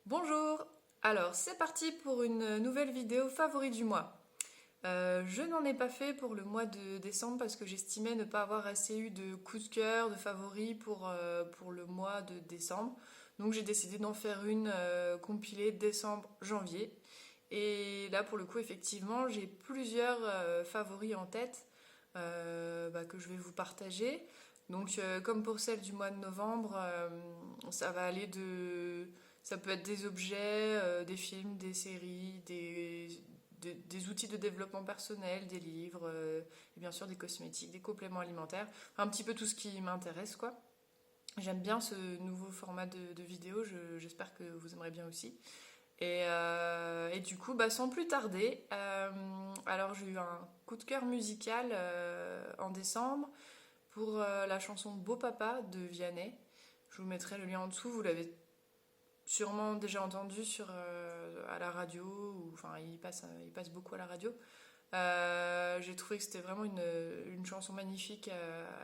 Bonjour! Alors c'est parti pour une nouvelle vidéo favori du mois. Je n'en ai pas fait pour le mois de décembre parce que j'estimais ne pas avoir assez eu de coups de cœur, de favoris pour le mois de décembre. Donc j'ai décidé d'en faire une compilée décembre-janvier. Et là pour le coup effectivement j'ai plusieurs favoris en tête que je vais vous partager. Donc comme pour celle du mois de novembre, ça va aller de... Ça peut être des objets, des films, des séries, des outils de développement personnel, des livres, et bien sûr des cosmétiques, des compléments alimentaires, enfin, un petit peu tout ce qui m'intéresse quoi. J'aime bien ce nouveau format de vidéo, j'espère que vous aimerez bien aussi. Et du coup, sans plus tarder, alors j'ai eu un coup de cœur musical en décembre pour la chanson Beau Papa de Vianney. Je vous mettrai le lien en dessous, vous l'avez sûrement déjà entendu à la radio, enfin il passe beaucoup à la radio. J'ai trouvé que c'était vraiment une chanson magnifique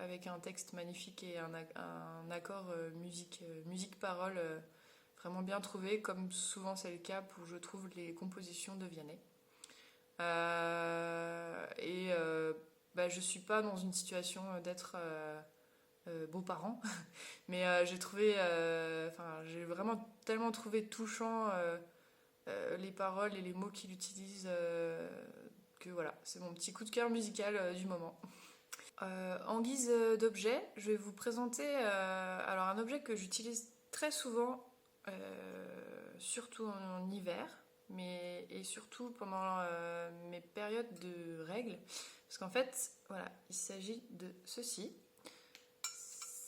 avec un texte magnifique et un accord musique-parole vraiment bien trouvé, comme souvent c'est le cas pour, je trouve, les compositions de Vianney. Je suis pas dans une situation d'être beau-parent, mais j'ai vraiment tellement trouvé touchant les paroles et les mots qu'il utilise que voilà, c'est mon petit coup de cœur musical du moment. En guise d'objet, je vais vous présenter alors un objet que j'utilise très souvent, surtout en hiver, et surtout pendant mes périodes de règles, parce qu'en fait, voilà, il s'agit de ceci.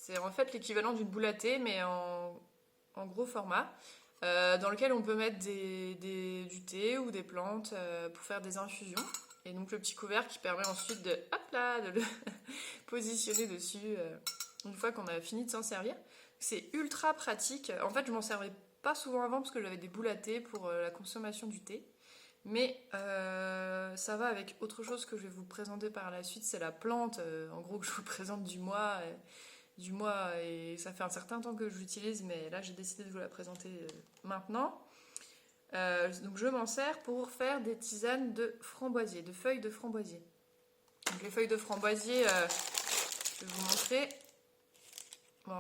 C'est en fait l'équivalent d'une boule à thé, mais en gros format, dans lequel on peut mettre du thé ou des plantes pour faire des infusions. Et donc le petit couvercle qui permet ensuite de le positionner dessus une fois qu'on a fini de s'en servir. C'est ultra pratique. En fait, je m'en servais pas souvent avant parce que j'avais des boules à thé pour la consommation du thé. Mais ça va avec autre chose que je vais vous présenter par la suite, c'est la plante, en gros, que je vous présente du mois, et ça fait un certain temps que je l'utilise, mais là j'ai décidé de vous la présenter maintenant. Donc je m'en sers pour faire des tisanes de framboisier, de feuilles de framboisier. Donc les feuilles de framboisier, je vais vous montrer. Bon,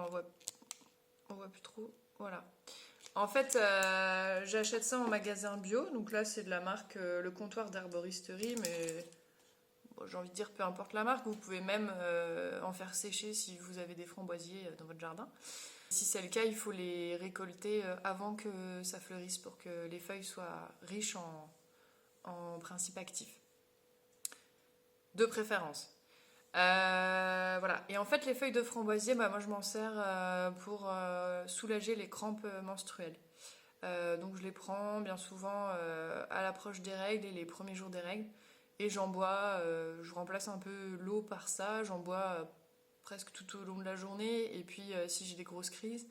on voit plus trop. Voilà. En fait, j'achète ça en magasin bio. Donc là, c'est de la marque Le Comptoir d'Herboristerie, mais bon, j'ai envie de dire peu importe la marque. Vous pouvez même en faire sécher si vous avez des framboisiers dans votre jardin. Si c'est le cas, il faut les récolter avant que ça fleurisse pour que les feuilles soient riches en principes actifs. De préférence. Voilà. Et en fait, les feuilles de framboisier, moi je m'en sers pour soulager les crampes menstruelles. Donc je les prends bien souvent à l'approche des règles et les premiers jours des règles. Et j'en bois, je remplace un peu l'eau par ça, j'en bois presque tout au long de la journée. Et puis si j'ai des grosses crises.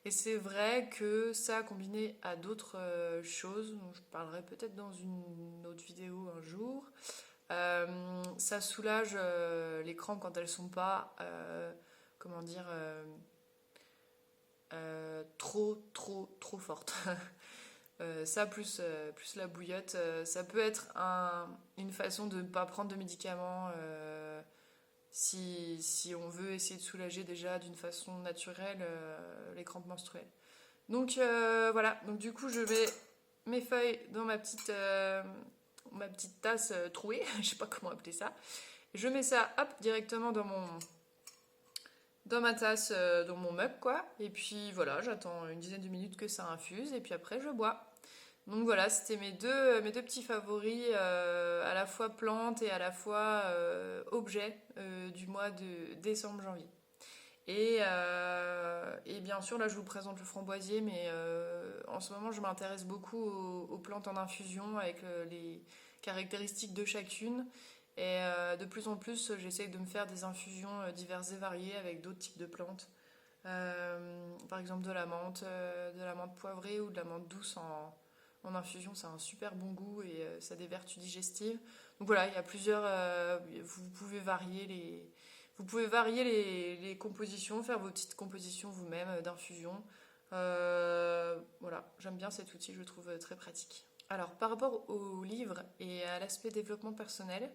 Et c'est vrai que ça, combiné à d'autres choses, dont je parlerai peut-être dans une autre vidéo un jour, ça soulage les crampes quand elles sont pas, comment dire, trop fortes. Ça plus la bouillotte, ça peut être une façon de ne pas prendre de médicaments si on veut essayer de soulager déjà d'une façon naturelle les crampes menstruelles. Donc voilà, donc du coup je mets mes feuilles dans ma petite tasse trouée, je sais pas comment appeler ça. Je mets ça hop directement dans ma tasse, dans mon mug quoi. Et puis voilà, j'attends une dizaine de minutes que ça infuse et puis après je bois. Donc voilà, c'était mes deux petits favoris, à la fois plantes et à la fois objets du mois de décembre-janvier. Et bien sûr, là je vous présente le framboisier, mais en ce moment je m'intéresse beaucoup aux plantes en infusion avec les caractéristiques de chacune. Et de plus en plus, j'essaye de me faire des infusions diverses et variées avec d'autres types de plantes. Par exemple de la menthe poivrée ou de la menthe douce en infusion, ça a un super bon goût et ça a des vertus digestives. Donc voilà, il y a plusieurs... vous pouvez varier les compositions, faire vos petites compositions vous-même d'infusion. Voilà, j'aime bien cet outil, je le trouve très pratique. Alors, par rapport aux livres et à l'aspect développement personnel,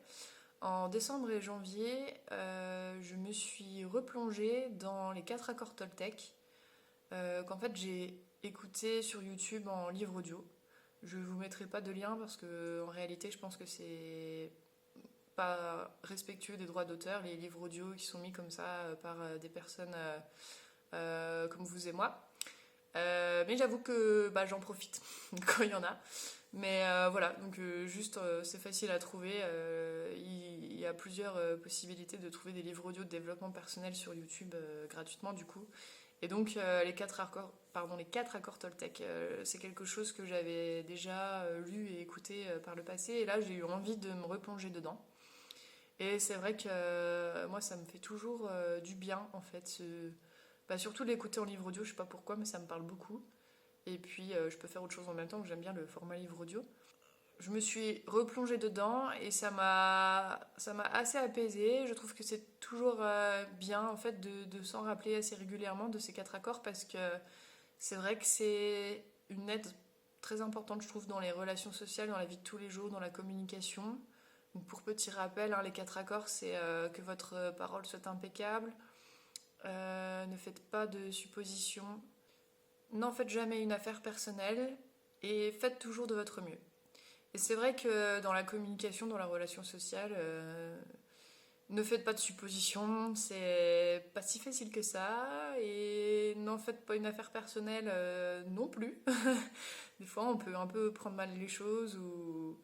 en décembre et janvier, je me suis replongée dans les 4 accords Toltec, qu'en fait j'ai écouté sur YouTube en livre audio. Je vous mettrai pas de lien parce que en réalité je pense que c'est pas respectueux des droits d'auteur, les livres audio qui sont mis comme ça par des personnes comme vous et moi. Mais j'avoue que bah, j'en profite quand il y en a. Mais voilà, donc juste c'est facile à trouver. Il y a plusieurs possibilités de trouver des livres audio de développement personnel sur YouTube gratuitement du coup. Et donc les quatre accords Toltec, c'est quelque chose que j'avais déjà lu et écouté par le passé. Et là j'ai eu envie de me replonger dedans. Et c'est vrai que moi ça me fait toujours du bien en fait. Bah, surtout l'écouter en livre audio, je sais pas pourquoi, mais ça me parle beaucoup. Et puis je peux faire autre chose en même temps, que j'aime bien le format livre audio. Je me suis replongée dedans et ça m'a assez apaisée. Je trouve que c'est toujours bien en fait de s'en rappeler assez régulièrement de ces 4 accords parce que c'est vrai que c'est une aide très importante je trouve dans les relations sociales, dans la vie de tous les jours, dans la communication. Donc pour petit rappel, hein, les 4 accords c'est que votre parole soit impeccable, ne faites pas de suppositions, n'en faites jamais une affaire personnelle et faites toujours de votre mieux. Et c'est vrai que dans la communication, dans la relation sociale, ne faites pas de suppositions, c'est pas si facile que ça, et n'en faites pas une affaire personnelle non plus. Des fois, on peut un peu prendre mal les choses ou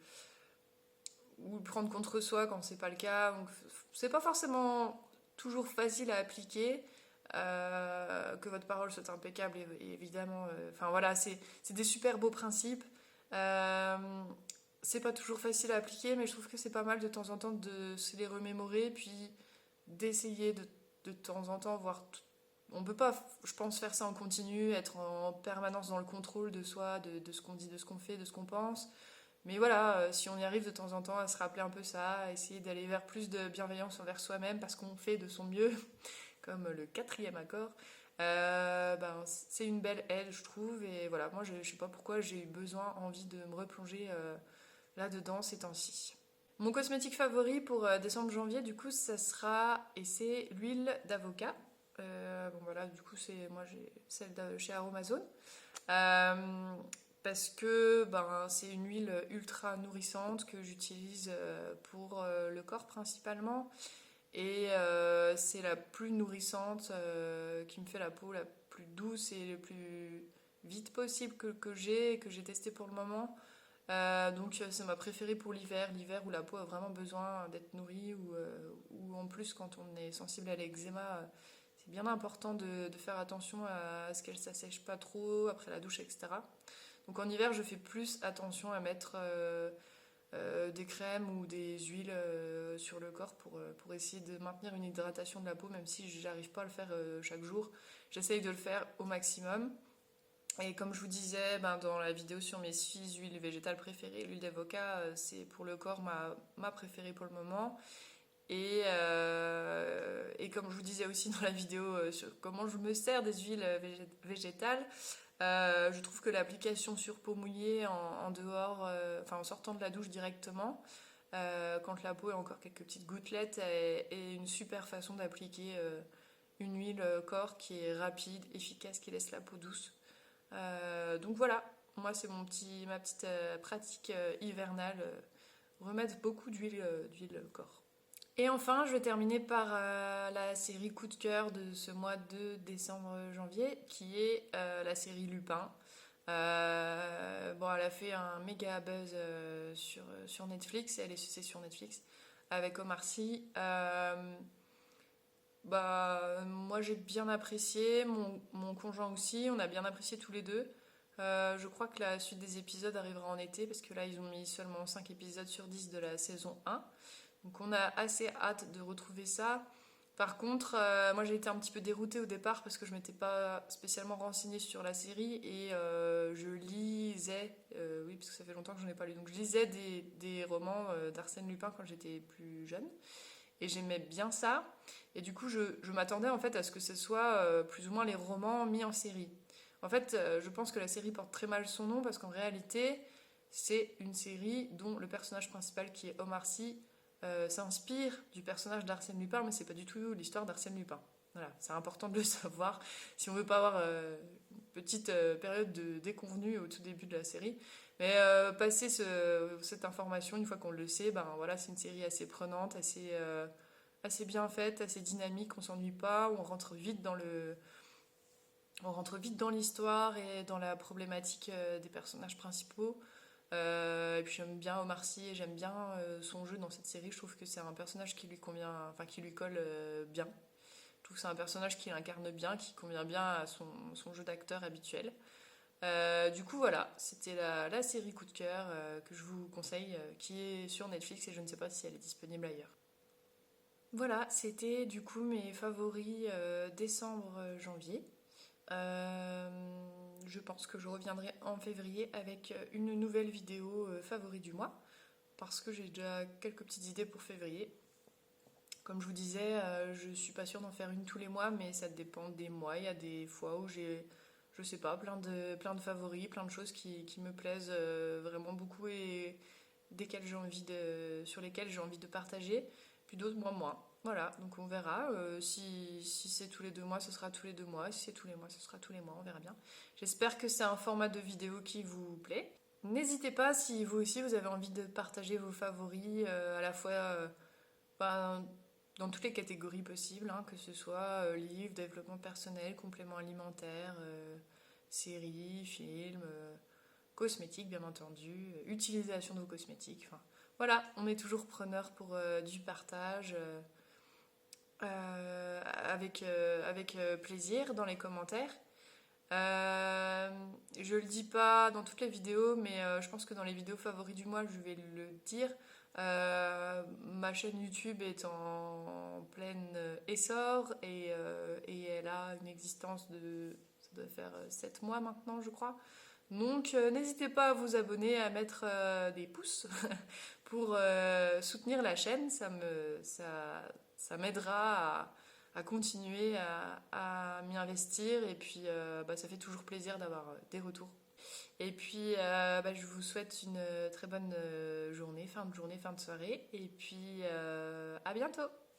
le prendre contre soi quand c'est pas le cas. Donc, c'est pas forcément toujours facile à appliquer. Que votre parole soit impeccable et évidemment enfin voilà c'est des super beaux principes, c'est pas toujours facile à appliquer mais je trouve que c'est pas mal de temps en temps de se les remémorer puis d'essayer de temps en temps voir on peut pas je pense faire ça en continu, être en permanence dans le contrôle de soi, de ce qu'on dit, de ce qu'on fait, de ce qu'on pense, mais voilà, si on y arrive de temps en temps à se rappeler un peu ça, à essayer d'aller vers plus de bienveillance envers soi-même parce qu'on fait de son mieux comme le 4e accord, ben, c'est une belle aide, je trouve. Et voilà, moi, je sais pas pourquoi j'ai eu besoin, envie de me replonger là-dedans ces temps-ci. Mon cosmétique favori pour décembre-janvier, du coup, ça sera, et c'est l'huile d'avocat. Bon, voilà, du coup, moi, j'ai celle de chez Aromazone. Parce que ben, c'est une huile ultra nourrissante que j'utilise pour le corps principalement. Et c'est la plus nourrissante, qui me fait la peau la plus douce et le plus vite possible que j'ai et que j'ai testé pour le moment. Donc c'est ma préférée pour l'hiver où la peau a vraiment besoin d'être nourrie ou en plus quand on est sensible à l'eczéma, c'est bien important de faire attention à ce qu'elle ne s'assèche pas trop après la douche, etc. Donc en hiver je fais plus attention à mettre des crèmes ou des huiles sur le corps pour essayer de maintenir une hydratation de la peau, même si j'arrive pas à le faire chaque jour. J'essaye de le faire au maximum. Et comme je vous disais ben, dans la vidéo sur mes 6 huiles végétales préférées, l'huile d'avocat, c'est pour le corps ma préférée pour le moment. Et comme je vous disais aussi dans la vidéo sur comment je me sers des huiles végétales, je trouve que l'application sur peau mouillée en dehors, enfin en sortant de la douche directement, quand la peau a encore quelques petites gouttelettes, est une super façon d'appliquer une huile corps qui est rapide, efficace, qui laisse la peau douce. Donc voilà, moi c'est ma petite pratique hivernale, remettre beaucoup d'huile corps. Et enfin, je vais terminer par la série coup de cœur de ce mois de décembre-janvier, qui est la série Lupin. Bon, elle a fait un méga buzz sur Netflix, c'est sur Netflix, avec Omar Sy. Bah, moi j'ai bien apprécié, mon conjoint aussi, on a bien apprécié tous les deux. Je crois que la suite des épisodes arrivera en été, parce que là ils ont mis seulement 5 épisodes sur 10 de la saison 1. Donc on a assez hâte de retrouver ça. Par contre, moi j'ai été un petit peu déroutée au départ parce que je m'étais pas spécialement renseignée sur la série et je lisais, oui parce que ça fait longtemps que je n'en ai pas lu, donc je lisais des romans d'Arsène Lupin quand j'étais plus jeune et j'aimais bien ça. Et du coup je m'attendais en fait à ce que ce soit plus ou moins les romans mis en série. En fait, je pense que la série porte très mal son nom parce qu'en réalité, c'est une série dont le personnage principal, qui est Omar Sy, s'inspire du personnage d'Arsène Lupin, mais c'est pas du tout l'histoire d'Arsène Lupin. Voilà, c'est important de le savoir si on veut pas avoir une petite période de déconvenue au tout début de la série. Mais passer cette information, une fois qu'on le sait, ben voilà, c'est une série assez prenante, assez bien faite, assez dynamique, on s'ennuie pas, on rentre vite dans l'histoire et dans la problématique des personnages principaux. Et puis j'aime bien Omar Sy et j'aime bien son jeu dans cette série. Je trouve que c'est un personnage qui lui convient, enfin qui lui colle bien. Je trouve que c'est un personnage qui l'incarne bien, qui convient bien à son jeu d'acteur habituel. Du coup voilà, c'était la série coup de cœur que je vous conseille, qui est sur Netflix et je ne sais pas si elle est disponible ailleurs. Voilà, c'était du coup mes favoris décembre-janvier. Euh, je pense que je reviendrai en février avec une nouvelle vidéo favori du mois parce que j'ai déjà quelques petites idées pour février. Comme je vous disais, je suis pas sûre d'en faire une tous les mois, mais ça dépend des mois. Il y a des fois où j'ai, je sais pas, plein de favoris, plein de choses qui me plaisent vraiment beaucoup et sur lesquelles j'ai envie de partager, puis d'autres moins. Voilà, donc on verra. Si c'est tous les 2 mois, ce sera tous les 2 mois. Si c'est tous les mois, ce sera tous les mois, on verra bien. J'espère que c'est un format de vidéo qui vous plaît. N'hésitez pas si vous aussi vous avez envie de partager vos favoris à la fois ben, dans toutes les catégories possibles, hein, que ce soit livres, développement personnel, compléments alimentaires, séries, films, cosmétiques bien entendu, utilisation de vos cosmétiques. Enfin, voilà, on est toujours preneur pour du partage avec plaisir dans les commentaires. Je le dis pas dans toutes les vidéos, mais je pense que dans les vidéos favoris du mois, je vais le dire. Ma chaîne YouTube est en plein essor et elle a une existence ça doit faire 7 mois maintenant, je crois. Donc n'hésitez pas à vous abonner, à mettre des pouces pour soutenir la chaîne. Ça m'aidera à continuer à m'y investir et puis bah, ça fait toujours plaisir d'avoir des retours. Et puis bah, je vous souhaite une très bonne journée, fin de soirée et puis à bientôt.